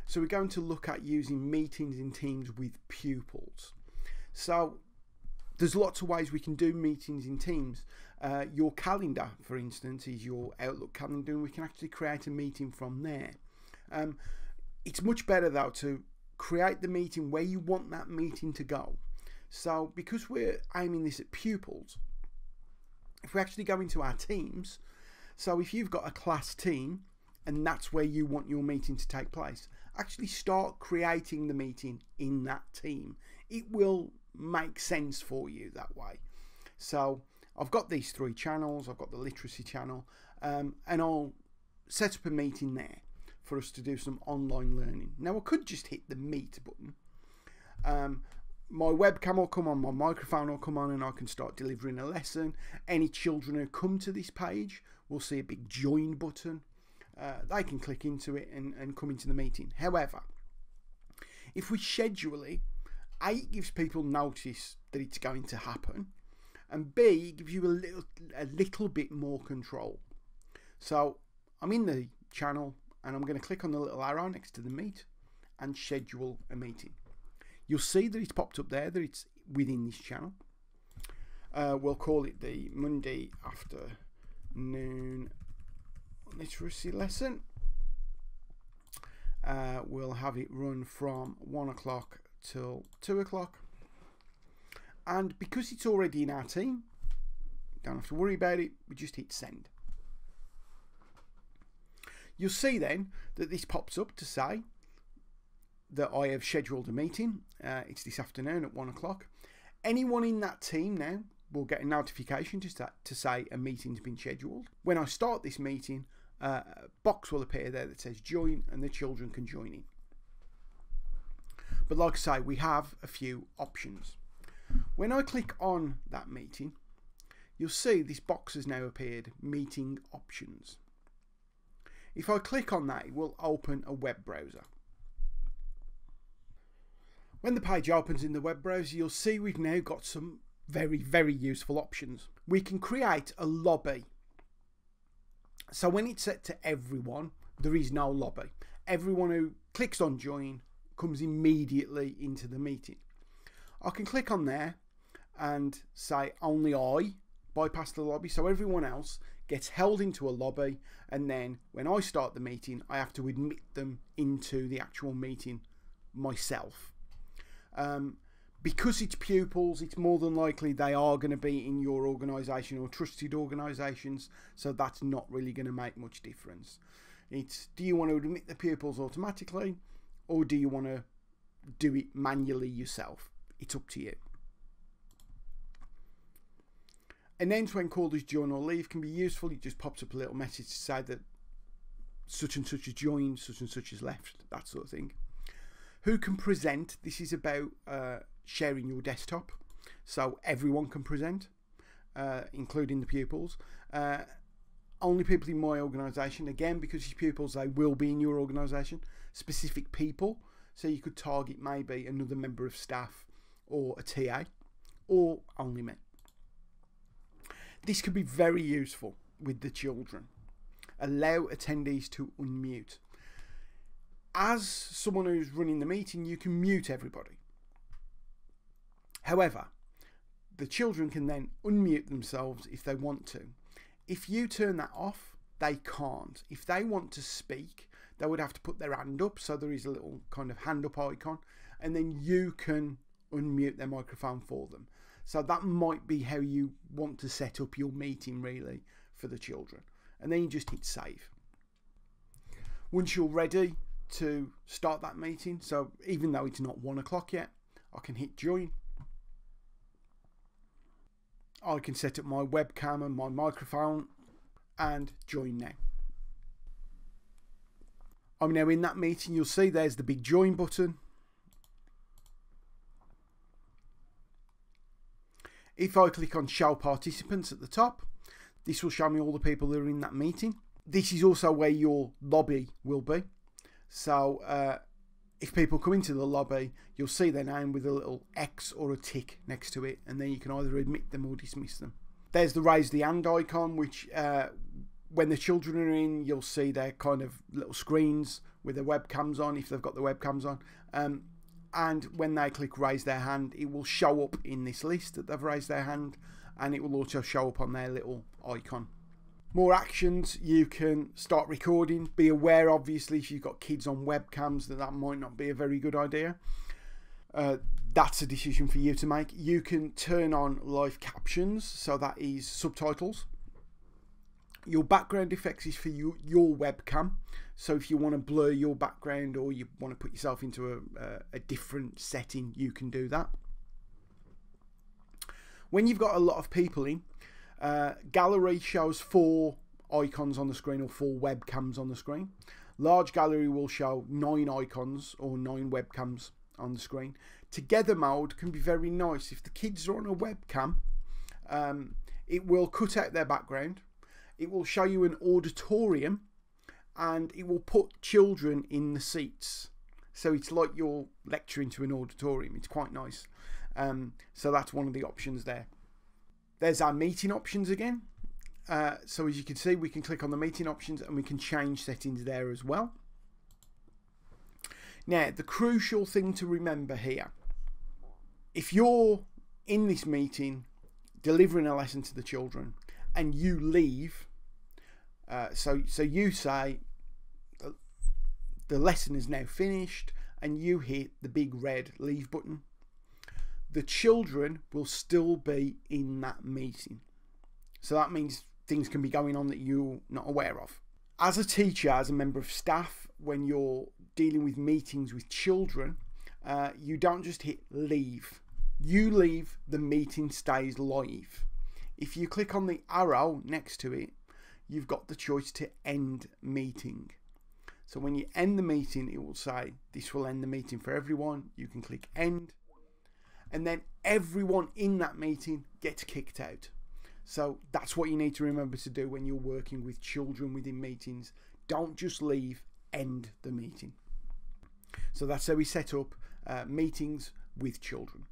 So we're going to look at using meetings in Teams with pupils. So there's lots of ways we can do meetings in Teams. Your calendar, for instance, is your Outlook calendar, and we can actually create a meeting from there. It's much better though to create the meeting where you want that meeting to go. So because we're aiming this at pupils, if we actually go into our teams, so if you've got a class team and that's where you want your meeting to take place, actually start creating the meeting in that team. It will make sense for you that way. So I've got these 3 channels. I've got the literacy channel, and I'll set up a meeting there for us to do some online learning. Now I could just hit the meet button. My webcam will come on, my microphone will come on, and I can start delivering a lesson. Any children who come to this page will see a big join button. They can click into it and come into the meeting. However, if we schedule it, A, it gives people notice that it's going to happen, and B, it gives you a little bit more control. So I'm in the channel and I'm going to click on the little arrow next to the meet and schedule a meeting. You'll see that it's popped up there, that it's within this channel. We'll call it the Monday afternoon literacy lesson. We'll have it run from 1 o'clock till 2 o'clock. And because it's already in our team, don't have to worry about it, we just hit send. You'll see then that this pops up to say that I have scheduled a meeting. It's this afternoon at 1 o'clock. Anyone in that team now will get a notification to say a meeting's been scheduled. When I start this meeting, a box will appear there that says join, and the children can join in. But like I say, we have a few options. When I click on that meeting, you'll see this box has now appeared, meeting options. If I click on that, it will open a web browser. When the page opens in the web browser, you'll see we've now got some very, very useful options. We can create a lobby. So when it's set to everyone, there is no lobby. Everyone who clicks on join comes immediately into the meeting. I can click on there and say only I bypass the lobby, so everyone else gets held into a lobby, and then when I start the meeting, I have to admit them into the actual meeting myself. Because it's pupils, it's more than likely they are going to be in your organisation or trusted organisations, so that's not really going to make much difference. It's, do you want to admit the pupils automatically, or do you want to do it manually yourself? It's up to you. Announce when callers join or leave can be useful. It just pops up a little message to say that such and such has joined, such and such has left, that sort of thing. Who can present? This is about sharing your desktop, so everyone can present, including the pupils. Only people in my organisation, again, because it's pupils, they will be in your organisation. Specific people, so you could target maybe another member of staff or a TA, or only me. This could be very useful with the children. Allow attendees to unmute. As someone who's running the meeting, you can mute everybody. However, the children can then unmute themselves if they want to. If you turn that off, they can't. If they want to speak, they would have to put their hand up, so there is a little kind of hand up icon, and then you can unmute their microphone for them. So that might be how you want to set up your meeting really for the children. And then you just hit save. Once you're ready to start that meeting, so even though it's not 1 o'clock yet, I can hit join. I can set up my webcam and my microphone and join now. I'm now in that meeting. You'll see there's the big join button. If I click on show participants at the top, this will show me all the people that are in that meeting. This is also where your lobby will be. So if people come into the lobby, you'll see their name with a little X or a tick next to it, and then you can either admit them or dismiss them. There's the raise the hand icon, which when the children are in, you'll see their kind of little screens with their webcams on, if they've got the webcams on. And when they click raise their hand, it will show up in this list that they've raised their hand, and it will also show up on their little icon. More actions: you can start recording. Be aware, obviously, if you've got kids on webcams, that might not be a very good idea. That's a decision for you to make. You can turn on live captions, so that is subtitles. Your background effects is for your webcam, so if you want to blur your background or you want to put yourself into a different setting, you can do that. When you've got a lot of people in, gallery shows 4 icons on the screen, or 4 webcams on the screen. Large gallery will show 9 icons or 9 webcams on the screen. Together mode can be very nice. If the kids are on a webcam, it will cut out their background. It will show you an auditorium, and it will put children in the seats. So it's like you're lecturing to an auditorium. It's quite nice. So that's one of the options there. There's our meeting options again. So as you can see, we can click on the meeting options and we can change settings there as well. Now, the crucial thing to remember here: if you're in this meeting delivering a lesson to the children and you leave, so you say the lesson is now finished and you hit the big red leave button, the children will still be in that meeting. So that means things can be going on that you're not aware of. As a teacher, as a member of staff, when you're dealing with meetings with children, you don't just hit leave. You leave, the meeting stays live. If you click on the arrow next to it, you've got the choice to end meeting. So when you end the meeting, it will say this will end the meeting for everyone. You can click end, and then everyone in that meeting gets kicked out. So that's what you need to remember to do when you're working with children within meetings. Don't just leave, end the meeting. So that's how we set up meetings with children.